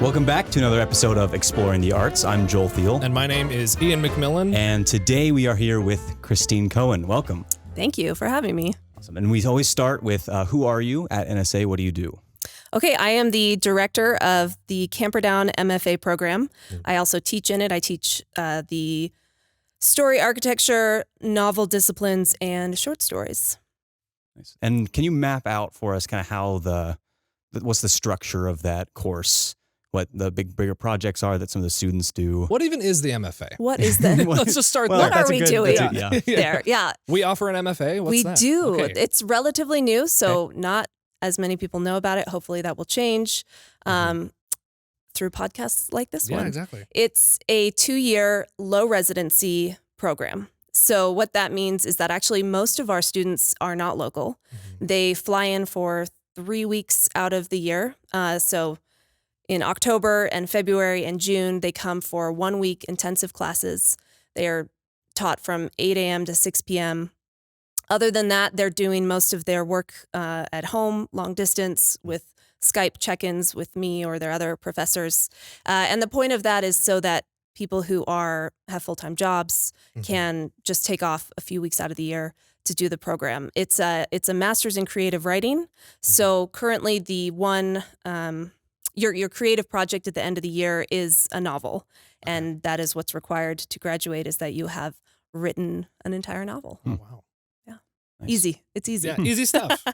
Welcome back to another episode of Exploring the Arts. I'm Joel Thiele. And my name is Ian McMillen. And today we are here with Christine Cohen. Welcome. Thank you for having me. Awesome. And we always start with who are you at NSA? What do you do? Okay, I am the director of the Camperdown MFA Program. I also teach in it. I teach the story architecture, novel disciplines, and short stories. Nice. And can you map out for us kind of how what's the structure of that course? What the bigger projects are that some of the students do? What even is the MFA? What is the? Let's just start there. What are we doing there? Yeah. We offer an MFA. What's we that? do. Okay. It's relatively new, so not as many people know about it. Hopefully that will change through podcasts like this one. Yeah, exactly. It's a 2-year low residency program. So what that means is that actually most of our students are not local. They fly in for 3 weeks out of the year. So in October and February and June, they come for 1 week intensive classes. They are taught from 8 a.m. to 6 p.m. Other than that, they're doing most of their work at home, long distance, with Skype check-ins with me or their other professors. And the point of that is so that people who have full-time jobs can just take off a few weeks out of the year to do the program. It's a master's in creative writing. So currently the one, your creative project at the end of the year is a novel. And that is what's required to graduate, is that you have written an entire novel. Oh, wow. Nice. Easy. It's easy. Yeah, easy stuff.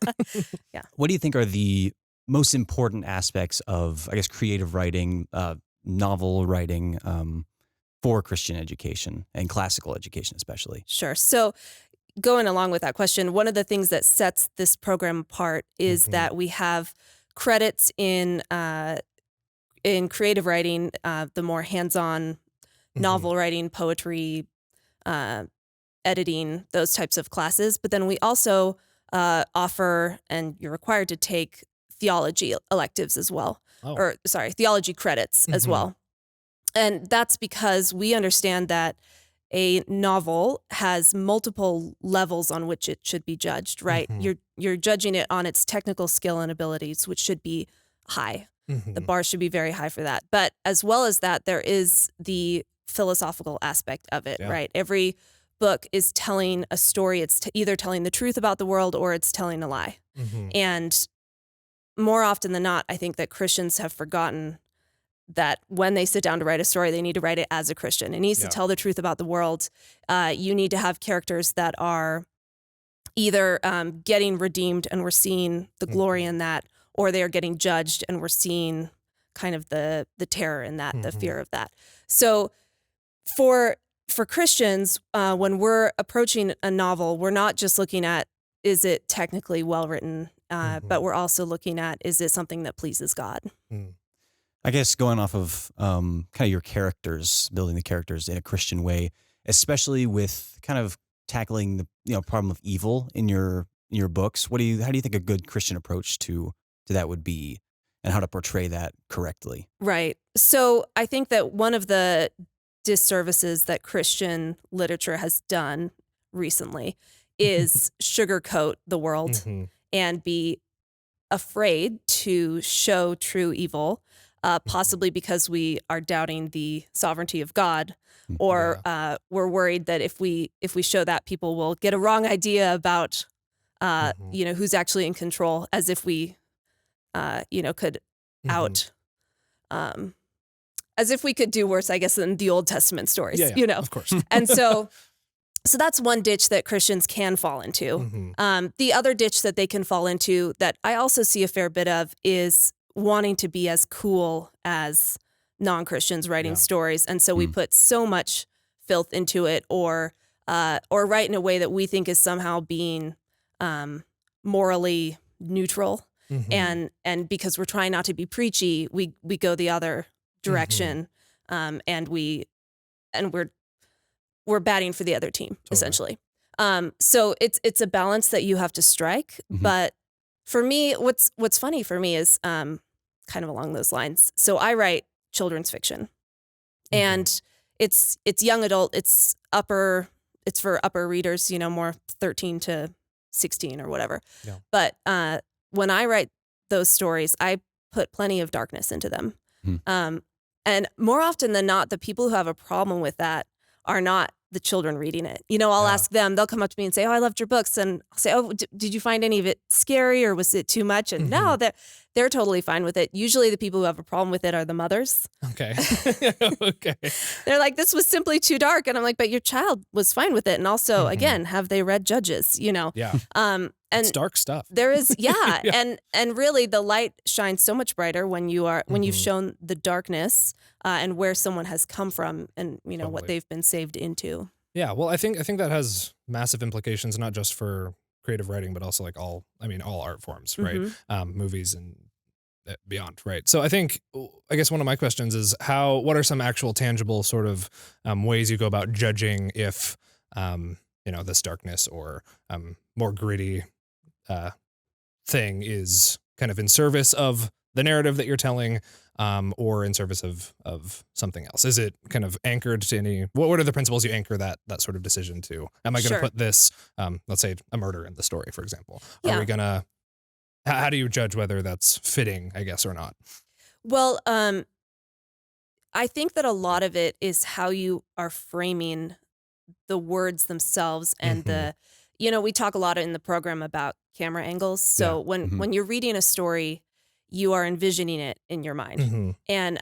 Yeah. What do you think are the most important aspects of, I guess, creative writing, novel writing for Christian education and classical education especially? Sure. So going along with that question, one of the things that sets this program apart is that we have credits in creative writing, the more hands-on novel writing, poetry, editing, those types of classes. But then we also offer, and you're required to take, theology electives as well. Theology credits as well. And that's because we understand that a novel has multiple levels on which it should be judged, right? You're judging it on its technical skill and abilities, which should be high. The bar should be very high for that. But as well as that, there is the philosophical aspect of it, right? Every book is telling a story. It's either telling the truth about the world or it's telling a lie. And more often than not, I think that Christians have forgotten that when they sit down to write a story, they need to write it as a Christian. It needs to tell the truth about the world. You need to have characters that are either getting redeemed and we're seeing the glory in that, or they are getting judged and we're seeing kind of the terror in that, the fear of that. So for Christians, when we're approaching a novel, we're not just looking at, is it technically well written, but we're also looking at, is it something that pleases God? I guess going off of kind of your characters, building the characters in a Christian way, especially with kind of tackling the problem of evil in your books. How do you think a good Christian approach to that would be, and how to portray that correctly? Right. So I think that one of the disservices that Christian literature has done recently is sugarcoat the world and be afraid to show true evil, possibly because we are doubting the sovereignty of God, or we're worried that if we show that, people will get a wrong idea about who's actually in control, as if we could as if we could do worse, I guess, than the Old Testament stories, of course. And so that's one ditch that Christians can fall into. The other ditch that they can fall into, that I also see a fair bit of, is wanting to be as cool as non-Christians writing stories. And so we put so much filth into it, or write in a way that we think is somehow being morally neutral. And because we're trying not to be preachy, we go the other direction, and we're batting for the other team, essentially. So it's a balance that you have to strike. But for me, what's funny for me is kind of along those lines. So I write children's fiction, and it's young adult. It's for upper readers, more 13 to 16 or whatever. But when I write those stories, I put plenty of darkness into them. And more often than not, the people who have a problem with that are not the children reading it. I'll ask them, they'll come up to me and say, oh, I loved your books. And I'll say, oh, did you find any of it scary or was it too much? And no, they're totally fine with it. Usually the people who have a problem with it are the mothers. Okay. Okay. They're like, this was simply too dark. And I'm like, but your child was fine with it. And also, again, have they read Judges, Yeah. And it's dark stuff. there is, and really the light shines so much brighter when you've shown the darkness and where someone has come from and, what they've been saved into. Yeah. Well, I think that has massive implications, not just for creative writing, but also like all art forms, right? Movies and beyond, right? So I guess one of my questions is what are some actual tangible sort of ways you go about judging if, this darkness or more gritty thing is kind of in service of the narrative that you're telling, or in service of something else? Is it kind of anchored to any? What are the principles you anchor that sort of decision to? Am I going to put this, let's say, a murder in the story, for example? Are we gonna? How do you judge whether that's fitting, I guess, or not? Well, I think that a lot of it is how you are framing the words themselves and we talk a lot in the program about camera angles. So when you're reading a story, you are envisioning it in your mind. And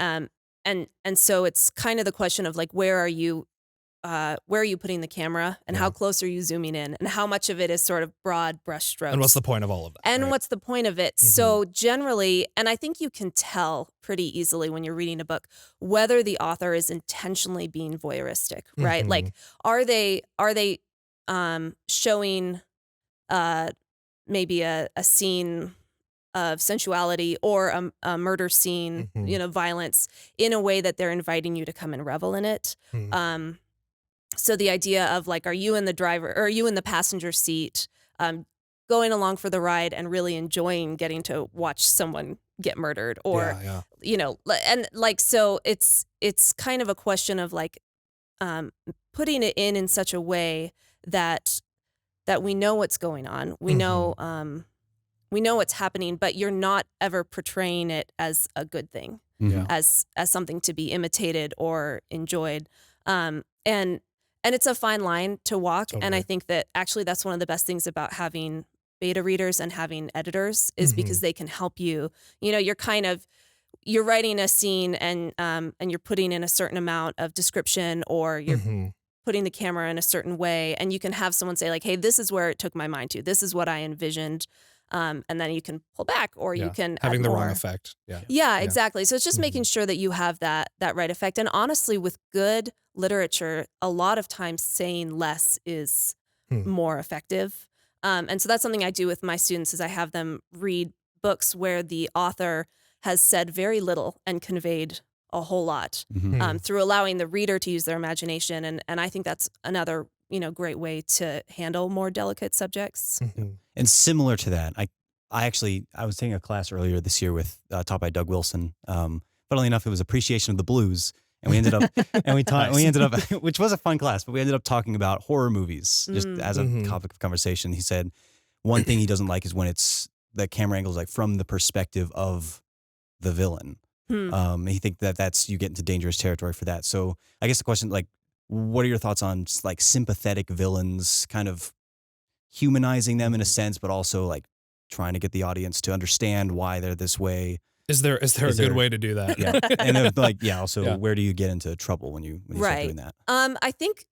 so it's kind of the question of like, where are you putting the camera and how close are you zooming in and how much of it is sort of broad brush strokes? And what's the point of all of that? And what's the point of it? So generally, and I think you can tell pretty easily when you're reading a book, whether the author is intentionally being voyeuristic, right? Like, are they showing maybe a scene of sensuality or a murder scene, violence in a way that they're inviting you to come and revel in it? So the idea of like, are you in the passenger seat, going along for the ride and really enjoying getting to watch someone get murdered or, and like, so it's kind of a question of like, putting it in such a way that we know what's going on. We know what's happening, but you're not ever portraying it as a good thing, as something to be imitated or enjoyed. And it's a fine line to walk. Totally. And I think that actually that's one of the best things about having beta readers and having editors is because they can help you. You're writing a scene and you're putting in a certain amount of description or you're putting the camera in a certain way. And you can have someone say like, hey, this is where it took my mind to. This is what I envisioned. And then you can pull back or you can having add the more. wrong effect. Yeah, exactly. So it's just making sure that you have that right effect. And honestly, with good literature, a lot of times saying less is more effective. And so that's something I do with my students is I have them read books where the author has said very little and conveyed a whole lot through allowing the reader to use their imagination. And I think that's another great way to handle more delicate subjects. And similar to that, I was taking a class earlier this year with taught by Doug Wilson. Funnily enough, it was appreciation of the blues, and we ended up which was a fun class, but we ended up talking about horror movies just as a topic of conversation. He said one thing he doesn't like is when it's the camera angle is like from the perspective of the villain. He think that's you get into dangerous territory for that. So I guess the question like, what are your thoughts on like sympathetic villains, kind of humanizing them in a sense, but also like trying to get the audience to understand why they're this way? Is there a good way to do that? Yeah. And then also where do you get into trouble when you start doing that? I think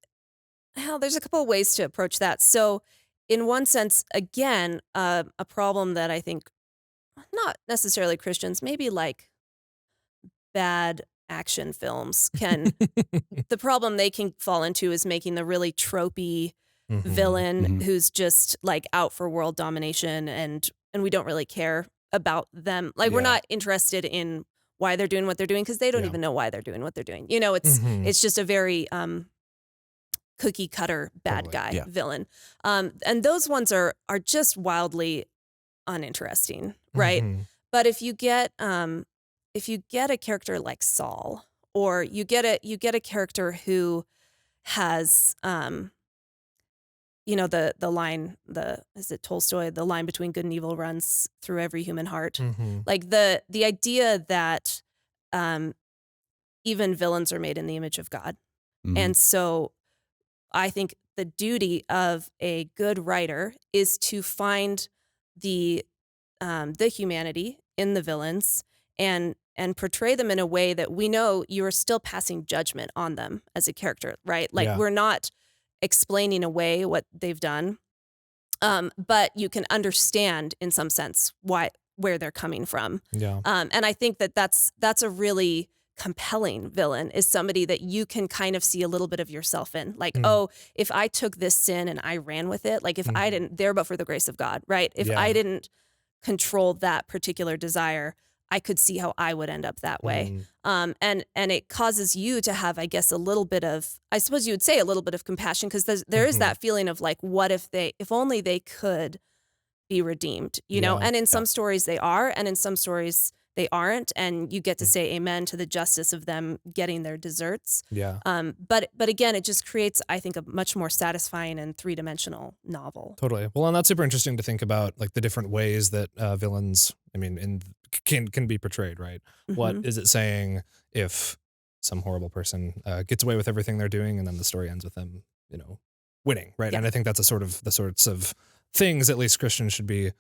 there's a couple of ways to approach that. So in one sense, again, a problem that I think not necessarily Christians, maybe like bad action films can, the problem they can fall into is making the really tropey villain who's just like out for world domination and we don't really care about them. Like we're not interested in why they're doing what they're doing because they don't even know why they're doing what they're doing. It's just a very cookie cutter bad guy villain. And those ones are just wildly uninteresting, right? But if you get a character like Saul, or you get a character who has the line, is it Tolstoy, the line between good and evil runs through every human heart. Like the idea that even villains are made in the image of God. Mhm. And so I think the duty of a good writer is to find the humanity in the villains and portray them in a way that we know you are still passing judgment on them as a character, right? Like we're not explaining away what they've done, but you can understand in some sense where they're coming from. Yeah. And I think that's a really compelling villain, is somebody that you can kind of see a little bit of yourself in. Like, oh, if I took this sin and I ran with it, like if I didn't, there but for the grace of God, right? If I didn't control that particular desire, I could see how I would end up that way. And it causes you to have, I guess, a little bit of, I suppose you would say a little bit of compassion, because there is that feeling of like, what if only they could be redeemed, you know? And in some stories they are, and in some stories they aren't, and you get to say amen to the justice of them getting their deserts. Yeah. But again, it just creates, I think, a much more satisfying and three-dimensional novel. Totally. Well, and that's super interesting to think about, like the different ways that villains, I mean, can be portrayed, right? What is it saying if some horrible person gets away with everything they're doing, and then the story ends with them, you know, winning, right? And I think that's the sorts of things at least Christians should be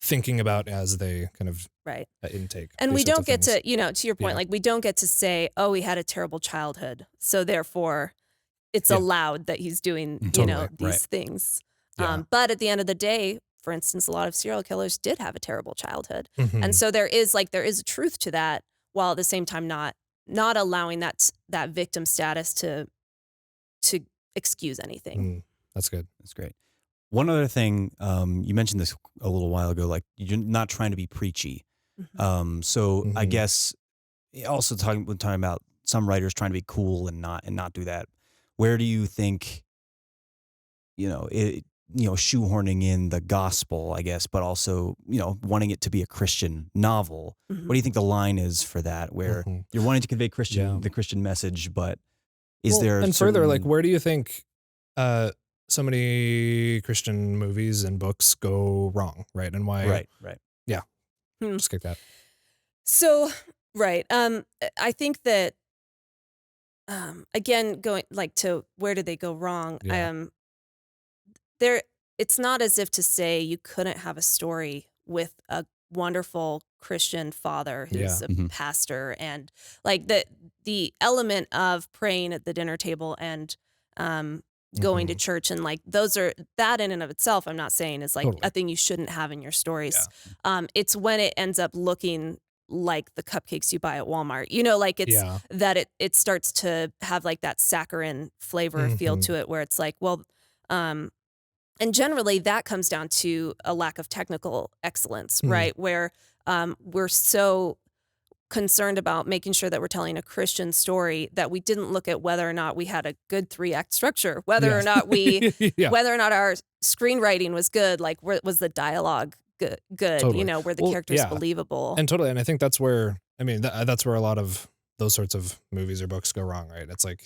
thinking about as they kind of intake. And we don't get to, you know, to your point, like we don't get to say, oh, he had a terrible childhood, so therefore it's allowed that he's doing, you know, these things. But at the end of the day, for instance, a lot of serial killers did have a terrible childhood. And so there is a truth to that, while at the same time not allowing that victim status to excuse anything. That's good. That's great. One other thing, you mentioned this a little while ago, like you're not trying to be preachy. I guess also talking about some writers trying to be cool and not do that. Where do you think, shoehorning in the gospel, I guess, but also, wanting it to be a Christian novel? What do you think the line is for that, where you're wanting to convey the Christian message, but is there and further, like, where do you think so many Christian movies and books go wrong, right? And why? Right. Yeah. Just kick that. So, right. I think that, again, going like to where did they go wrong? It's not as if to say you couldn't have a story with a wonderful Christian father who's a pastor, and like the element of praying at the dinner table and going to church, and like that in and of itself, I'm not saying is like a thing you shouldn't have in your stories. It's when it ends up looking like the cupcakes you buy at Walmart, like it's that it starts to have like that saccharine flavor feel to it, where it's like, well, and generally that comes down to a lack of technical excellence, right? Where we're so concerned about making sure that we're telling a Christian story that we didn't look at whether or not we had a good 3-act structure, whether or not whether or not our screenwriting was good, like was the dialogue good, Totally. Were the characters believable? And totally. And I think that's where, that's where a lot of those sorts of movies or books go wrong, right? It's like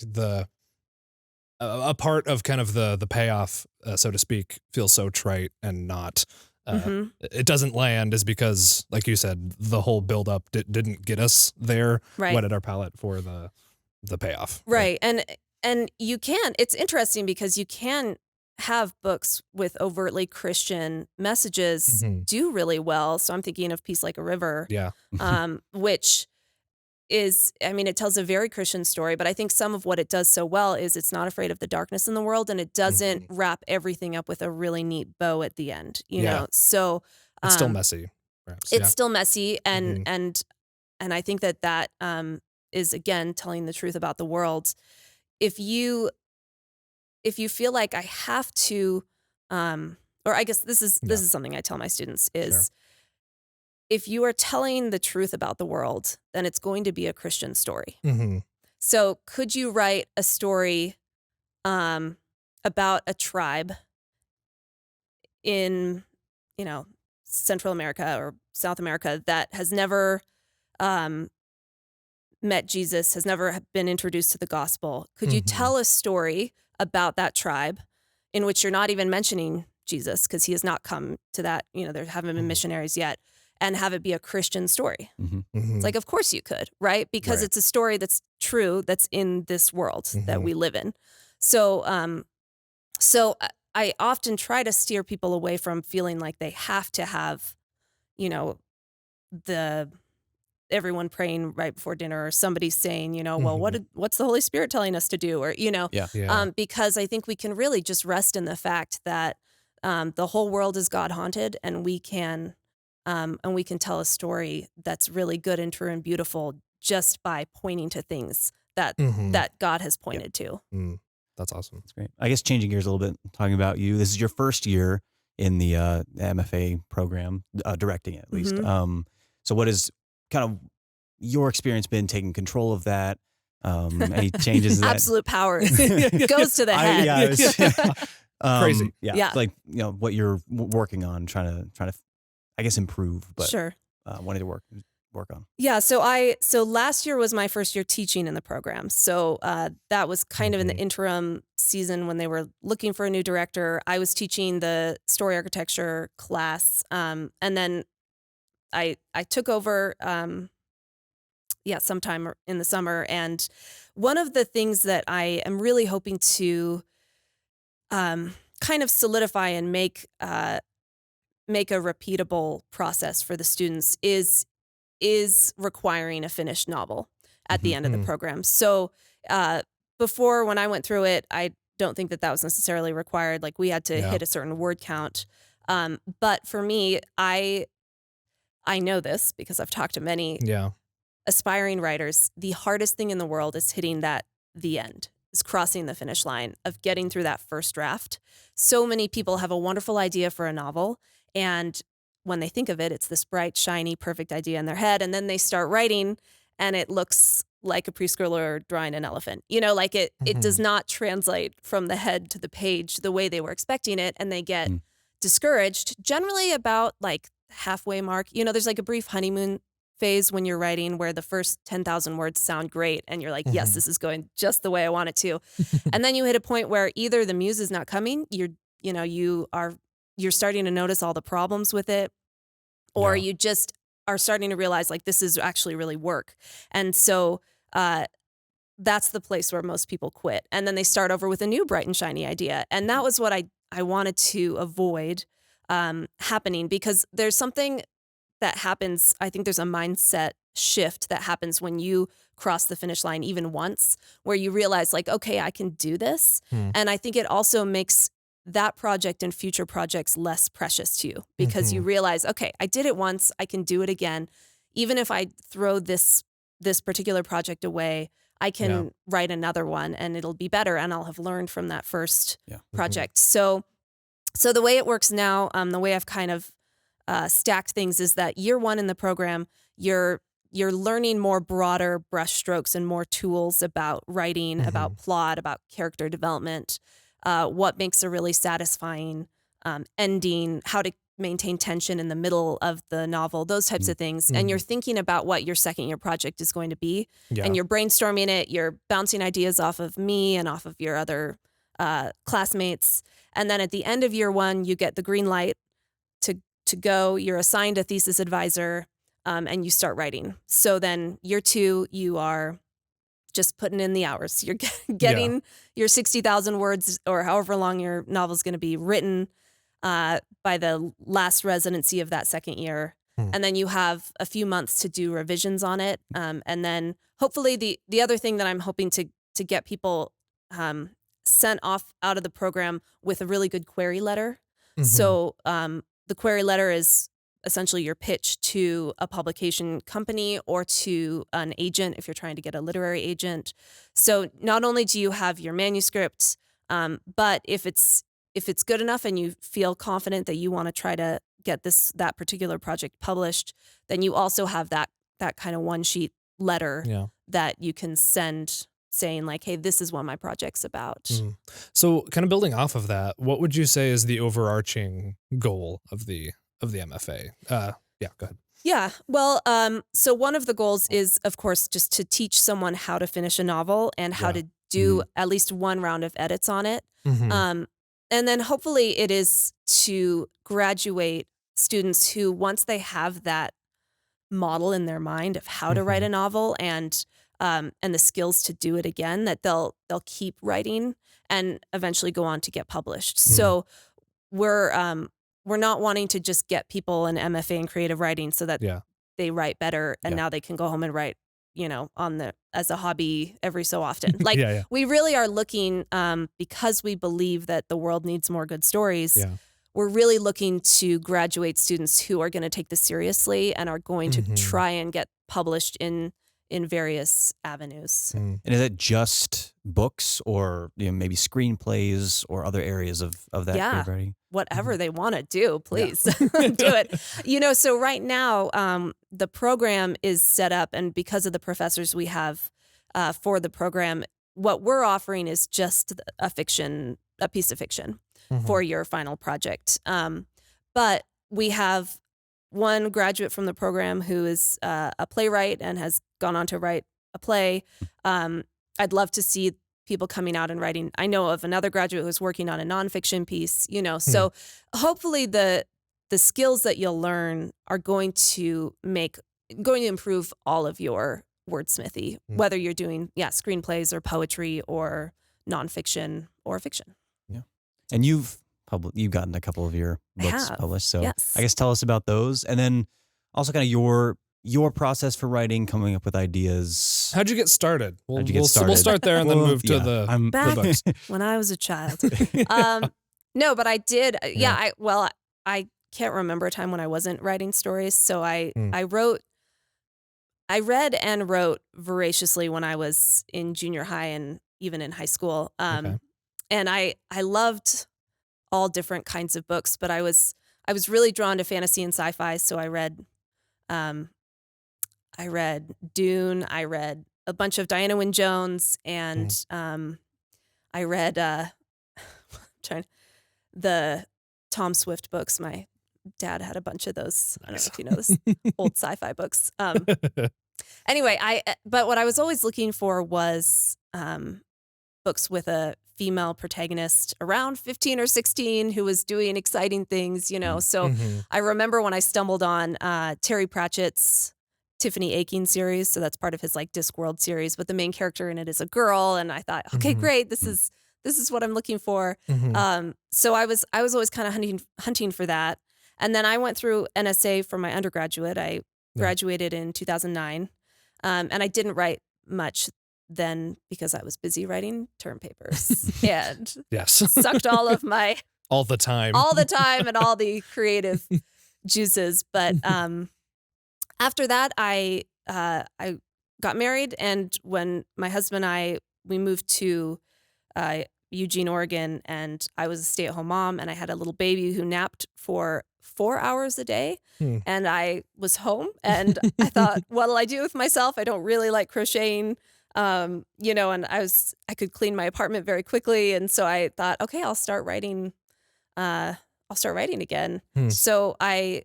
a part of kind of the payoff, so to speak, feels so trite and not, it doesn't land, is because, like you said, the whole build up didn't get us there, whetted our palate for the payoff. Right. And you can, it's interesting because you can have books with overtly Christian messages do really well. So I'm thinking of Peace Like a River, which is, it tells a very Christian story, but I think some of what it does so well is it's not afraid of the darkness in the world, and it doesn't wrap everything up with a really neat bow at the end, you know? So it's still messy, perhaps. It's still messy. And I think that is, again, telling the truth about the world. If you feel like I have to, or I guess this is something I tell my students is, if you are telling the truth about the world, then it's going to be a Christian story. So could you write a story about a tribe in, Central America or South America that has never met Jesus, has never been introduced to the gospel? Could you tell a story about that tribe in which you're not even mentioning Jesus, because he has not come to that, there haven't been missionaries yet, and have it be a Christian story. Mm-hmm. It's like, of course you could, right? Because it's a story that's true, that's in this world that we live in. So, so I often try to steer people away from feeling like they have to have, you know, everyone praying right before dinner, or somebody saying, you know, well, what's the Holy Spirit telling us to do? Or, you know, because I think we can really just rest in the fact that the whole world is God haunted, and we can tell a story that's really good and true and beautiful just by pointing to things that that God has pointed to. That's awesome. That's great. I guess changing gears a little bit, talking about you. This is your first year in the MFA program, directing it at least. So what has kind of your experience been taking control of that? Any changes? Absolute power goes to the head. Crazy. Yeah. Like, you know, what you're working on, trying to, I guess, improve, but sure. Wanting to work on. Yeah. So last year was my first year teaching in the program. So that was kind of in the interim season when they were looking for a new director. I was teaching the story architecture class. And then I took over, sometime in the summer. And one of the things that I am really hoping to kind of solidify and make a repeatable process for the students is requiring a finished novel at the end of the program. So before, when I went through it, I don't think that was necessarily required. Like, we had to hit a certain word count. But for me, I know this because I've talked to many aspiring writers. The hardest thing in the world is hitting the end, is crossing the finish line of getting through that first draft. So many people have a wonderful idea for a novel, and when they think of it, it's this bright, shiny, perfect idea in their head. And then they start writing and it looks like a preschooler drawing an elephant. You know, like it does not translate from the head to the page the way they were expecting it. And they get discouraged, generally about like halfway mark. You know, there's like a brief honeymoon phase when you're writing where the first 10,000 words sound great. And you're like, yes, this is going just the way I want it to. And then you hit a point where either the muse is not coming, you're starting to notice all the problems with it, or you just are starting to realize like this is actually really work. And so that's the place where most people quit. And then they start over with a new bright and shiny idea. And that was what I wanted to avoid happening, because there's something that happens. I think there's a mindset shift that happens when you cross the finish line even once, where you realize like, okay, I can do this. And I think it also makes that project and future projects less precious to you, because you realize, okay, I did it once, I can do it again. Even if I throw this particular project away, I can write another one and it'll be better, and I'll have learned from that first project. So the way it works now, the way I've kind of stacked things is that year one in the program, you're learning more broader brushstrokes and more tools about writing, about plot, about character development, what makes a really satisfying ending, how to maintain tension in the middle of the novel, those types of things. And you're thinking about what your second year project is going to be, and you're brainstorming it, you're bouncing ideas off of me and off of your other classmates. And then at the end of year one, you get the green light to go, you're assigned a thesis advisor, and you start writing. So then year two, you are just putting in the hours. You're getting your 60,000 words or however long your novel is going to be written by the last residency of that second year. And then you have a few months to do revisions on it. And then hopefully the other thing that I'm hoping to get people sent off out of the program with a really good query letter. So the query letter is essentially your pitch to a publication company or to an agent if you're trying to get a literary agent. So not only do you have your manuscript, but if it's good enough and you feel confident that you want to try to get that particular project published, then you also have that kind of one sheet letter that you can send saying like, hey, this is what my project's about. So kind of building off of that, what would you say is the overarching goal of the MFA? Go ahead. Yeah. Well, so one of the goals is, of course, just to teach someone how to finish a novel and how to do at least one round of edits on it. And then hopefully it is to graduate students who, once they have that model in their mind of how to write a novel and the skills to do it again, that they'll keep writing and eventually go on to get published. So we're not wanting to just get people an MFA in creative writing so that they write better and now they can go home and write, as a hobby every so often. Like we really are looking, because we believe that the world needs more good stories. We're really looking to graduate students who are going to take this seriously and are going to try and get published in various avenues. And is it just books or maybe screenplays or other areas of that creative writing? Whatever they want to do, please do it. So right now the program is set up, and because of the professors we have for the program, what we're offering is just a piece of fiction for your final project. But we have one graduate from the program who is a playwright and has gone on to write a play. I'd love to see people coming out and writing. I know of another graduate who's working on a nonfiction piece, so hopefully the skills that you'll learn are going to improve all of your wordsmithy, whether you're doing screenplays or poetry or nonfiction or fiction. Yeah. And you've gotten a couple of your books published. So I guess tell us about those. And then also kind of your process for writing, coming up with ideas. How'd you get started? We'll start there and then move to the books. When I was a child. No, but I did. I can't remember a time when I wasn't writing stories. So I read and wrote voraciously when I was in junior high and even in high school. And I loved all different kinds of books, but I was really drawn to fantasy and sci-fi. So I read Dune. I read a bunch of Diana Wynne Jones, and I read the Tom Swift books. My dad had a bunch of those. I don't know if you know this, old sci-fi books. Anyway, but what I was always looking for was books with a female protagonist around 15 or 16 who was doing exciting things, So I remember when I stumbled on Terry Pratchett's Tiffany Aching series. So that's part of his Discworld series, but the main character in it is a girl. And I thought, okay, great. This is what I'm looking for. So I was always kind of hunting for that. And then I went through NSA for my undergraduate. I graduated in 2009. And I didn't write much then because I was busy writing term papers and sucked all of my all the time and all the creative juices. But after that, I got married, and when my husband and we moved to Eugene, Oregon, and I was a stay-at-home mom, and I had a little baby who napped for 4 hours a day, and I was home, and I thought, what'll I do with myself? I don't really like crocheting. And I could clean my apartment very quickly. And so I thought, okay, I'll start writing again. So I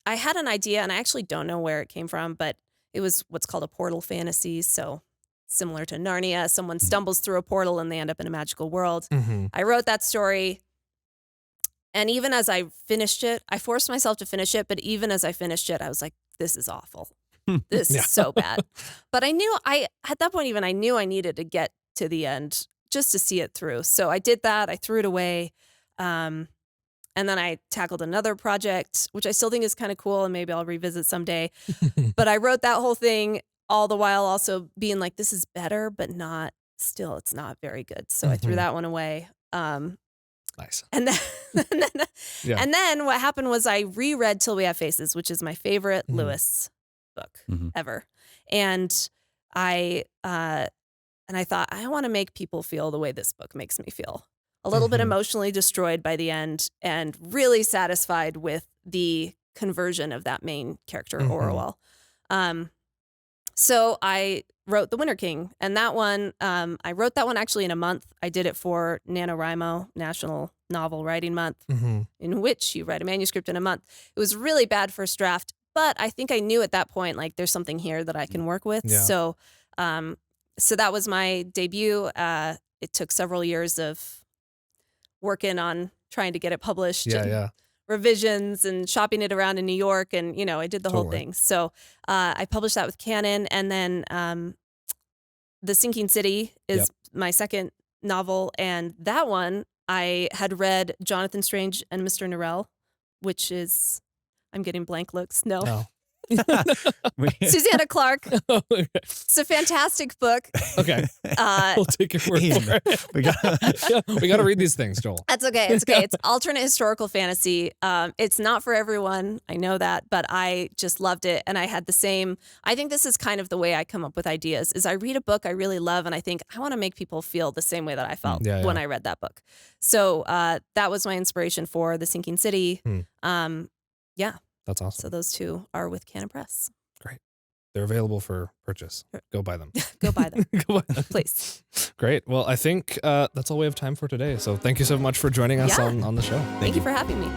had an idea, and I actually don't know where it came from, but it was what's called a portal fantasy. So similar to Narnia, someone stumbles through a portal and they end up in a magical world. I wrote that story. And even as I finished it, I forced myself to finish it. But even as I finished it, I was like, this is awful. This is so bad. But at that point, I knew I needed to get to the end just to see it through. So I did that. I threw it away. And then I tackled another project, which I still think is kind of cool, and maybe I'll revisit someday. But I wrote that whole thing all the while also being like, this is better, but it's not very good. So I threw that one away. Nice. And then what happened was I reread Till We Have Faces, which is my favorite Lewis book ever. And I thought, I want to make people feel the way this book makes me feel. A little bit emotionally destroyed by the end, and really satisfied with the conversion of that main character, Orwell. So I wrote The Winter King, and that one, I wrote that one actually in a month. I did it for NaNoWriMo, National Novel Writing Month, in which you write a manuscript in a month. It was really bad first draft, but I think I knew at that point, there's something here that I can work with. Yeah. So that was my debut. It took several years of working on trying to get it published. revisions and shopping it around in New York, and I did the whole thing. So I published that with Canon, and then The Sinking City is my second novel, and that one I had read Jonathan Strange and Mr. Norrell, which is, I'm getting blank looks. No. Susanna Clark. It's a fantastic book. Okay. We'll take your word for it. We got to read these things, Joel. That's okay. It's okay. It's alternate historical fantasy. It's not for everyone. I know that, but I just loved it. And I had the same, I think this is kind of the way I come up with ideas, is I read a book I really love and I think I want to make people feel the same way that I felt when I read that book. So that was my inspiration for The Sinking City. Yeah. That's awesome. So those two are with Canon Press. Great. They're available for purchase. Go buy them. Go buy them. Go buy them. Please. Great. Well, I think that's all we have time for today. So thank you so much for joining us on the show. Thank you for having me.